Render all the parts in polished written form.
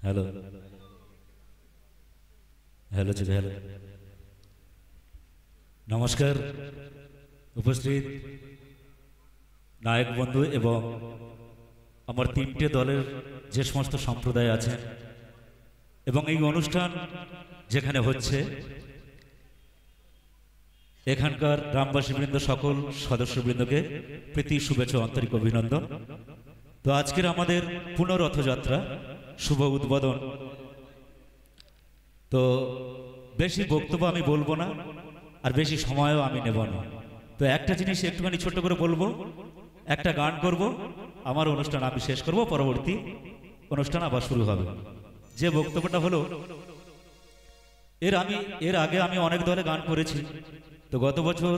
Hello hello जी hello नमस्कार उपस्थित नायक बंधु एवं আমার তিনটে দলের যে সমস্ত সম্প্রদায় আছেন এবং এই অনুষ্ঠান যেখানে হচ্ছে এখানকার গ্রামবাসীবৃন্দ সকল সদস্যবৃন্দকে প্রীতি শুভেচ্ছা আন্তরিক অভিনন্দন। তো আজকের আমাদের পুনরথযাত্রা শুভ উদ্বোধন। তো বেশি বক্তব্য আমি বলবো না আর বেশি সময়ও আমি নেব না। তো একটা জিনিস একটুখানি ছোট করে বলবো, একটা গান করব, আমার অনুষ্ঠান আমি শেষ করব, পরবর্তী অনুষ্ঠান আবার শুরু হবে। যে বক্তব্যটা হলো এর আগে আমি অনেক দলে গান করেছি। তো গত বছর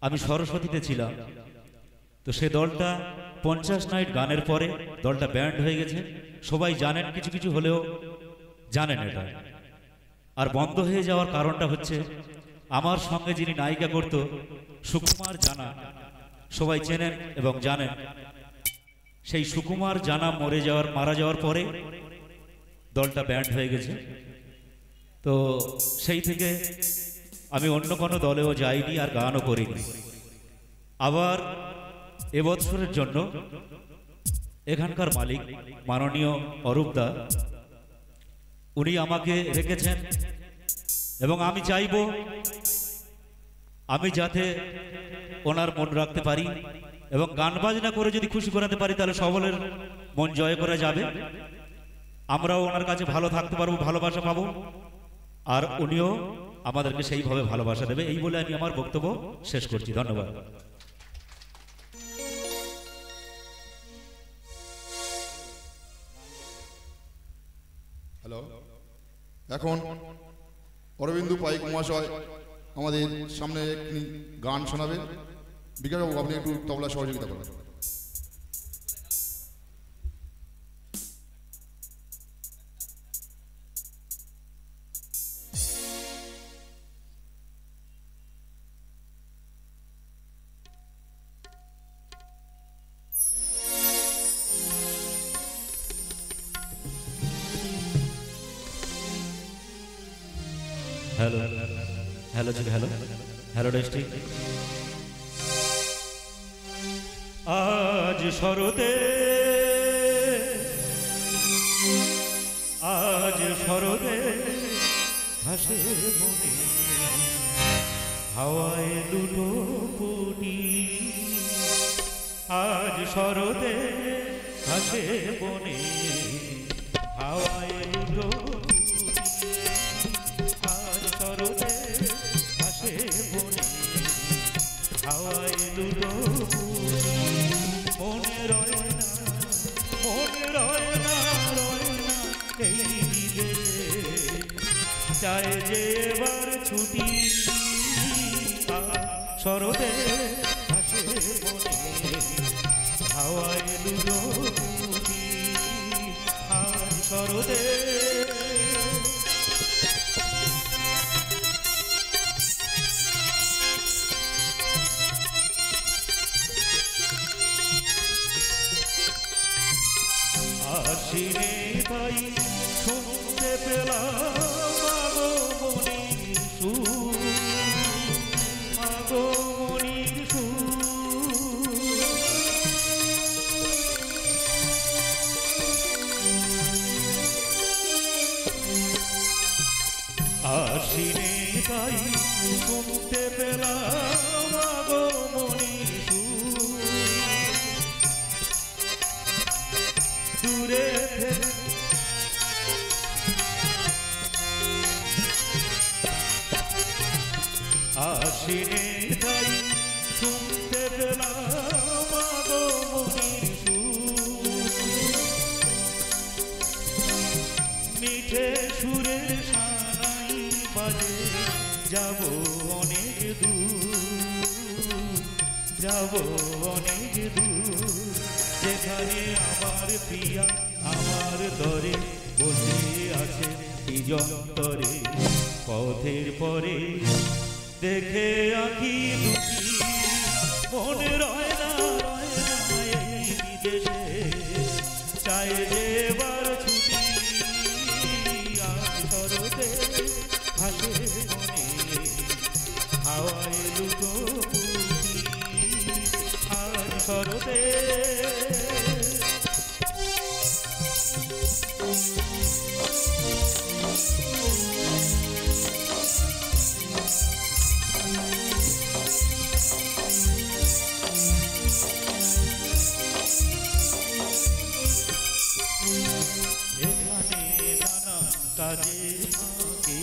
আমি সরস্বতীতে ছিলাম। তো সে দলটা 50 নাইট গানের পরে দলটা ব্যান্ড হয়ে গেছে। সবাই জানেন, কিছু কিছু হলেও জানেন এটা। আর বন্ধ হয়ে যাওয়ার কারণটা হচ্ছে আমার সঙ্গে যিনি নায়িকা করত সুকুমার জানা, সবাই চেনেন এবং জানেন। সেই সুকুমার জানা মারা যাওয়ার পরে দলটা ব্যান্ড হয়ে গেছে। তো সেই থেকে আমি অন্য কোনো দলেও যাইনি আর গানও করিনি। আবার এবছরের জন্য এখানকার মালিক মাননীয় অরূপদা উনি আমাকে রেখেছেন এবং আমি চাইব আমি যাতে ওনার মন রাখতে পারি এবং গান বাজনা করে যদি খুশি করাতে পারি তাহলে সকলের মন জয় করা যাবে। আমরাও ওনার কাছে ভালো থাকতে পারবো, ভালোবাসা পাবো, আর উনিও আমাদেরকে সেইভাবে ভালোবাসা দেবে। এই বলে আমি আমার বক্তব্য শেষ করছি। ধন্যবাদ। হ্যালো, এখন অরবিন্দু পাইক মহাশয় আমাদের সামনে একটি গান শোনাবে। বিকাশবাবু, আপনি একটু তবলা সহযোগিতা করবেন। हेलो हेलो जी हेलो हेलो डिस्ट्रिक्ट। आज शरदे घासे बने हावाए लुटो पुटी। आज शरदे घासे बने हावाए लुटो চায় যে এবার ছুটি। শরদে ঘাসে বনে হাওয়ায় লুডো পুটি। আর শরদে আশিনে তাই শুনতে পেলাম আশিনে তাই শুনতে পেলাম আগমনী দূরে আশিনে তাই শুনতে পেলাম আগমনী মিঠে সুরের বাজে যাব অনেক দূর, যাব অনেক দূর, যেখানে আমার প্রিয়া আমার তরে বসে আছে যন্তরে। পথের পরে দেখে আঁকি দুটি মনে রয় না এই বিদেশে। চায় যে শরতে এখানে নানা কাজে থাকে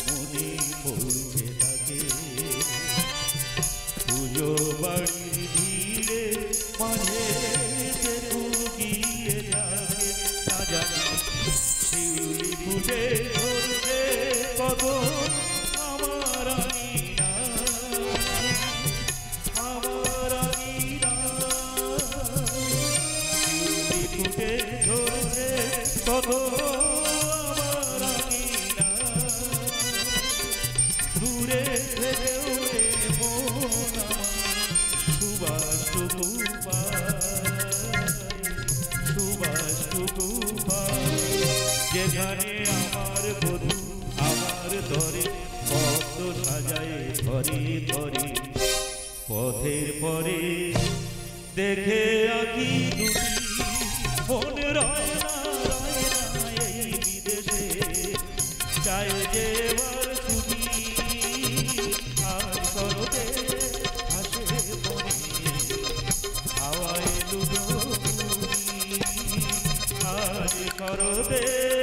মনে পড়ছে তাকে পুজো বাড়ির ভিড়ে মাঝে গিয়ে যাকে না জানি শিউলি ফুটে ধরছে কত আমার আঙিনা আমার আঙিনা শিউলি ফুটে ধরছে কত আমার আঙিনা দূরে থেকেও মন সুবাসটুকু যেখানে আমার বধূ আমার ধরে পথ সাজায় ধরে ধরে পথের পরে দেখে আঁকি দুটি মন রয় না এই বিদেশে চাই যে এবার ছুটি আর শরতে হাসে মনে হাওয়ায় লুডো আর শরতে